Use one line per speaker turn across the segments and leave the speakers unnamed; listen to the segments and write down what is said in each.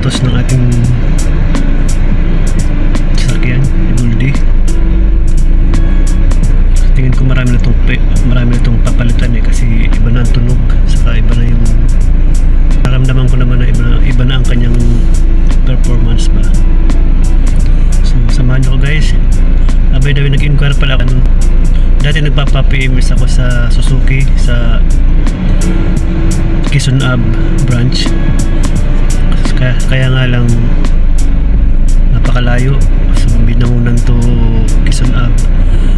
sapatos ng ating sasakyan, Goldie. Tingin ko marami na itong papalitan kasi iba na ang tunog, saka iba na yung naramdaman ko naman na iba na ang kanyang performance ba. So samahan nyo ko guys. By the way, nag-inquire pala ako dati nagpapa-PMS ako sa Suzuki sa Quezon Ave branch, kaya nga lang napakalayo sa Binangonan to Quezon Ave.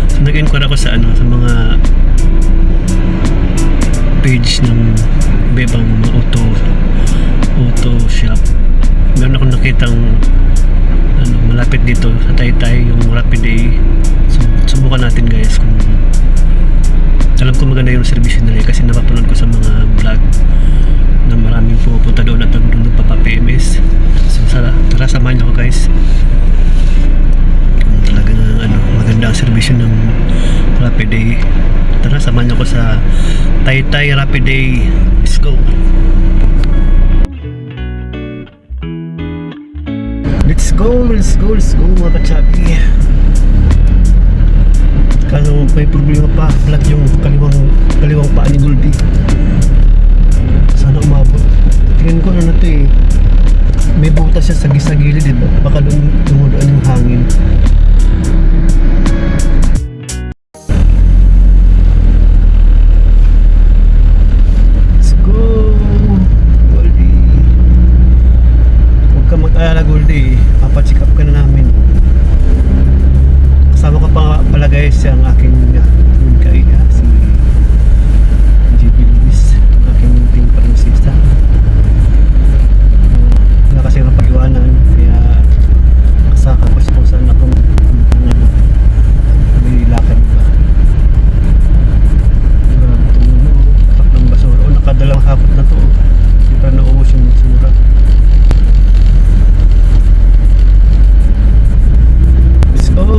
So nag-inquire ako sa sa mga page ng ibang mga auto shop. Meron akong nakitang malapit dito sa Taytay, yung Rapiday. So subukan natin guys, kung alam ko maganda yung service nila kasi napapanood ko sa mga vlog na maraming pupunta doon at doon nagpapa-PMS. So tara samahan niyo ko guys kung talagang maganda ang service ng Rapiday. Tara samahan niyo ko sa Taytay Rapiday. Let's go. Let's go mga kachabi. Kano may problema pa, flat yung kaliwang paa ni Goldie. Sana umabot. Tingin ko na to may butas siya sa gilid, diba? Baka doon dumudaan yung hangin. Let's go Goldie. Huwag ka mag-alala Goldie, papacheck up ka na namin. Kasama ko pala guys ang aking kaiya, si JB Luis, aking munting paramisista. Wala kasi napag-iwanan, kaya kasaka ko siya kung saan ako may lakad ba. Tapak ng basura. Nakadalawang hapot na to. Siyempre nauubos yung basura. Let's go.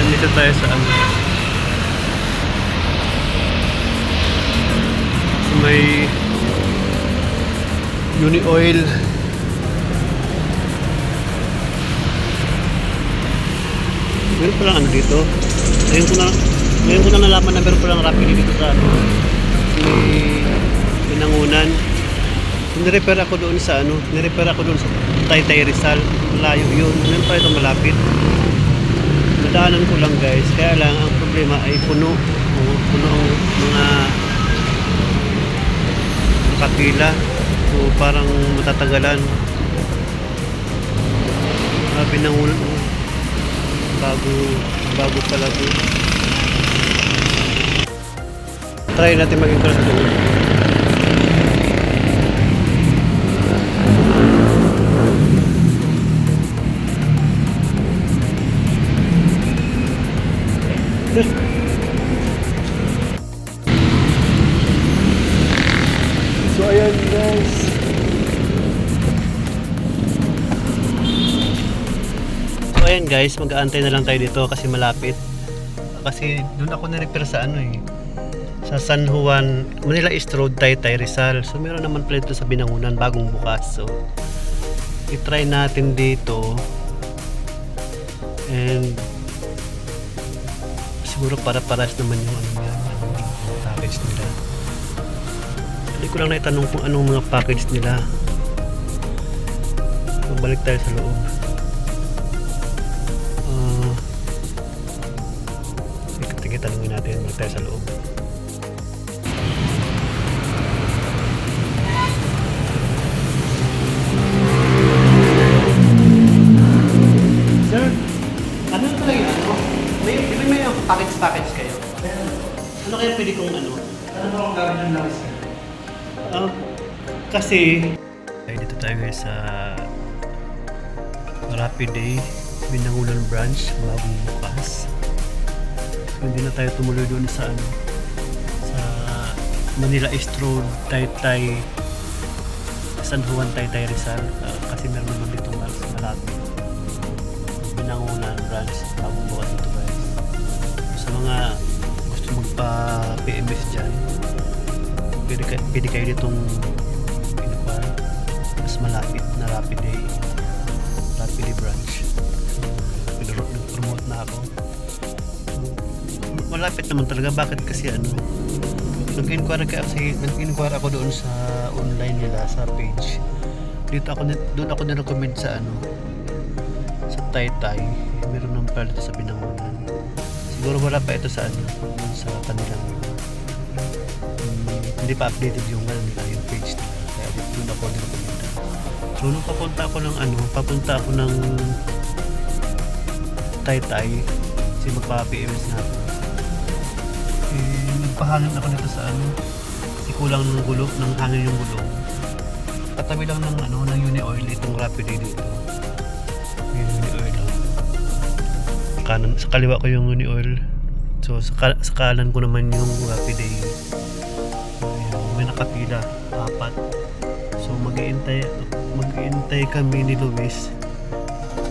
Dito tayo sa may Uni Oil. Meron pa lang dito. Ngayon ko na nalaman na meron pa lang Rapid dito sa may Binangonan. Nirepair ako doon sa Taytay Rizal. Malayo yun. Meron pa ito malapit. Nadaanan ko lang guys. Kaya lang ang problema ay puno ang mga kapila. So parang matatagalan. Binangonan. bago pala to. Try natin mag-intro sa loob. So ayan guys. So ayan guys, mag-aantay na lang tayo dito kasi malapit. Kasi doon ako na-repair sa ano eh. Sa San Juan, Manila East Road, Taytay, Rizal. So meron naman pala ito sa Binangunan, bagong bukas. So i-try natin dito. And siguro para-paras naman yung ano yan, yung package nila. Hindi ko lang naitanong kung anong mga package nila. So balik tayo sa loob. Sige, tanungin natin, balik tayo sa loob. Sir, ano talaga yun? May package kayo? Ano kaya pwede kong ano?
Ano ba ang gawin ng langis?
Kasi dito tayo guys sa Rapid Day Binangunan branch, bagong bukas. So hindi na tayo tumuloy doon sa ano, sa Manila East Road, Taytay, San Juan, Taytay, Rizal, kasi meron naman dito malapit. Binangunan branch, bagong bukas dito guys. Sa mga gusto magpa-PMS dyan, pwede kayo ditong pinukuha. Mas malapit na Rapid Day branch. Nag-promote na ako. Malapit naman talaga. Bakit kasi ano, nag-inquire ako doon sa online nila, sa page. Doon ako na-recommend sa ano, sa Taytay. Meron naman pala dito sa Binangunan. Siguro wala pa ito sa ano, sa kanilang hindi pa updated yung ano nila, yung page nila. Kaya doon ako na-recommend. So nung papunta ako ng Taytay kasi magpa-PMS na ako. Nagpahangin ako nito sa ano, kasi kulang ng gulong, ng hangin yung gulong. Katabi lang ng ano, ng Uni Oil itong Rapid Day dito. Yung Uni Oil sa kaliwa ko yung Uni Oil. So sa kanan ko naman yung Rapid Day. May nakapila, 4. So mag-iintay kami ni Luis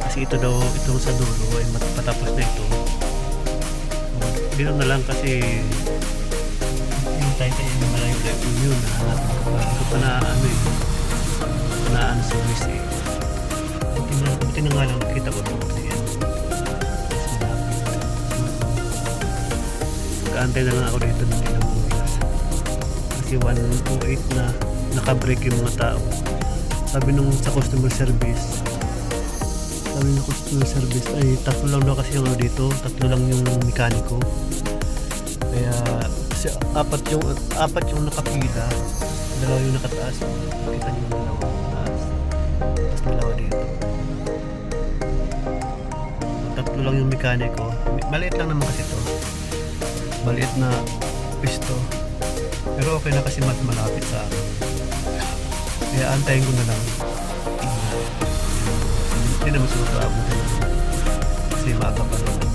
kasi itong sa dulo ay matapos na ito. Dito na lang kasi yung Taytay ay malayo yun, nahanapin ko pa. Ito pa na ano eh, panaan sa Luis eh. Buti na nga lang nakita ko ito kasi yan. Mas malapit. Mag-aantay na lang ako dito ng ilang oras kasi 1:08 na naka-break yung mga tao. Sabi nung sa customer service ay tatlo lang daw kasi yung ano dito, tatlo lang yung mekaniko. Kaya kasi apat yung nakapila, dalawa yung nakataas. Kita niyo yung dalawa nakataas, tapos dalawa dito. Tatlo lang yung mekaniko. Maliit lang naman kasi to, maliit na pisto, pero okay na kasi mas malapit sa akin. Kaya antayin ko na lang. Hindi naman siguro abutin kasi maaga pa naman.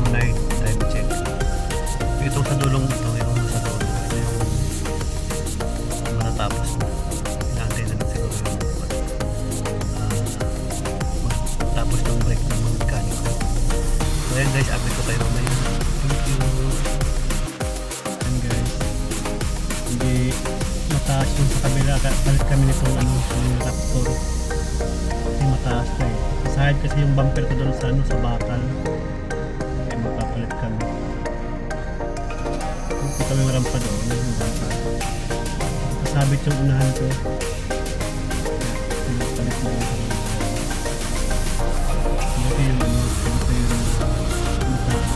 1:09 time check. Itong sa dulong ito, yung sa dulo, ito yung matatapos na. Inaantay na lang siguro yung tapos ng break ng mga mekaniko. So ayan guys, update ko kayo mamaya. Thank you. Ayan guys, hindi mataas yung sa kabila, balik kami nitong ano, yung Raptor. Kasi mataas na eh. Sahid kasi yung bumper ko doon sa ano, sa bakal. Kaya magpapalit kami. Kung kami marampa doon, yung bakal. Kasabit yung unahan ko. Magpalit na yung kami. Ito yung ano, ito yung mataas.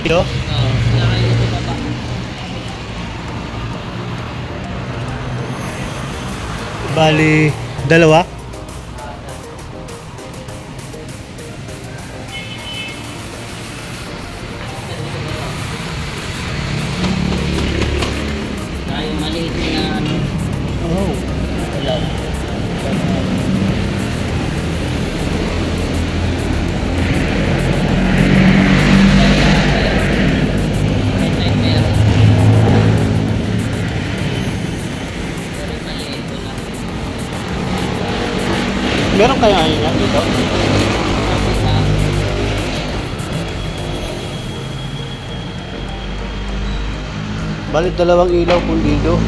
Ito? Bali, dalawa?
Tayo maliit na ano.
Oh.
Ilaw.
Meron kaya yan dito? Bali, dalawang ilaw pundido.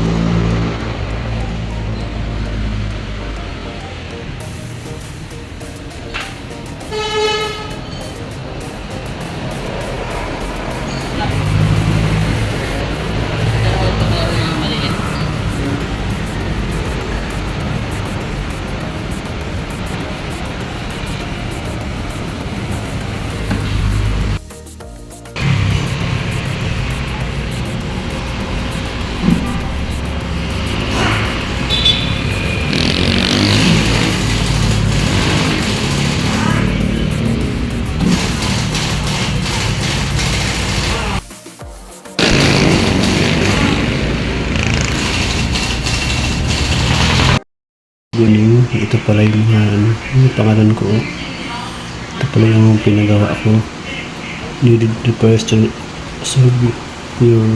Guning, ito pala yung mga yung pangalan ko. Ito pala yung pinagawa ko. Needed repairs to solve your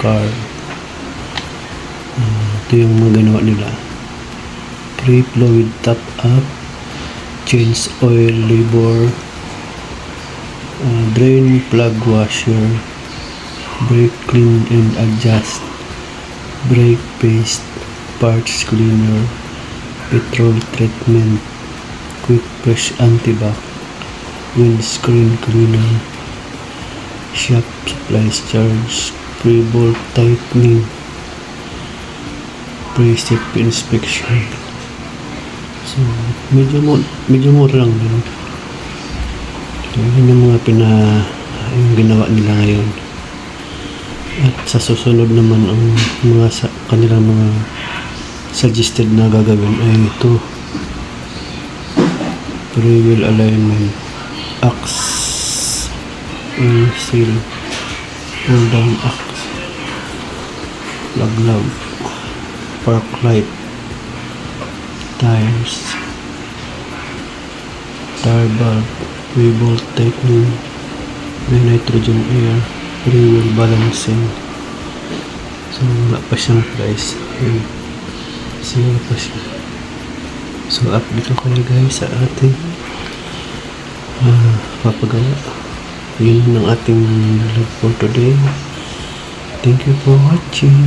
car. Ito yung mga ginawa nila. Pre-fluid top up, change oil labor, drain plug washer, brake clean and adjust, brake paste, parts cleaner, petrol treatment, quick press anti-bac, windscreen cleaner, shop supplies charge, pre-bolt tightening, pre-safety inspection. So, medyo mura lang din. So, yun yung mga yung ginawa nila ngayon. At sa susunod naman ang mga kanilang mga suggested na gagawin ay ito. Pre-wheel alignment, axe, seal, pull down axe, flag lamp, park light, tires, tire bulb, wheel tightening, nitrogen air, pre-wheel balancing. So wala pa siyang price. Zero pa siya. So update ko kayo guys sa ating papagawa. Yun ang ating vlog for today. Thank you for watching.